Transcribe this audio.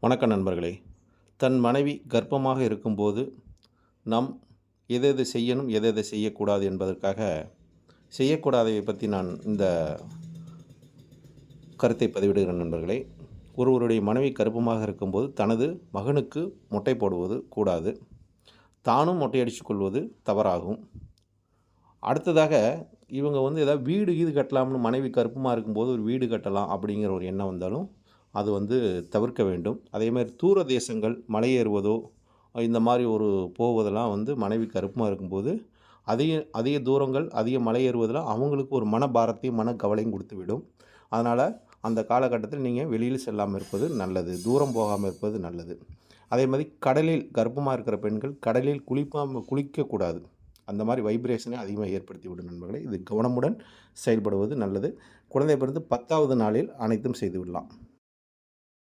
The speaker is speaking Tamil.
வணக்கம் நண்பர்களே. தன் மனைவி கர்ப்பமாக இருக்கும்போது நாம் எது எது செய்யணும், எது எது செய்யக்கூடாது என்பதற்காக செய்யக்கூடாதவை பற்றி நான் இந்த கருத்தை பதிவிடுகிறேன் நண்பர்களே. ஒருவருடைய மனைவி கர்ப்பமாக இருக்கும்போது தனது மகனுக்கு மொட்டை போடுவது கூடாது. தானும் மொட்டையடித்துக் கொள்வது தவறாகும். அடுத்ததாக இவங்க ஏதாவது வீடு கீது கட்டலாம்னு மனைவி கர்ப்பமாக இருக்கும்போது ஒரு வீடு கட்டலாம் அப்படிங்கிற ஒரு எண்ணம் வந்தாலும் அது தவிர்க்க வேண்டும். அதேமாதிரி தூர தேசங்கள் மலையேறுவதோ இந்த மாதிரி போவதெல்லாம் மனைவி கர்ப்பமாக இருக்கும்போது அதிக அதிக தூரங்கள் அதிக மலையேறுவதில் அவங்களுக்கு ஒரு மனபாரத்தையும் மனக்கவலையும் கொடுத்துவிடும். அதனால் அந்த காலகட்டத்தில் நீங்கள் வெளியில் செல்லாமல் இருப்பது நல்லது, தூரம் போகாமல் இருப்பது நல்லது. அதே மாதிரி கடலில் கர்ப்பமாக இருக்கிற பெண்கள் கடலில் குளிக்கக்கூடாது. அந்த மாதிரி வைப்ரேஷனை அதிகமாக ஏற்படுத்தி விடும் நண்பர்களே. இது கவனமுடன் செயல்படுவது நல்லது. குழந்தை பிறந்து 10வது நாளில் அனைத்தும் செய்து விடலாம்.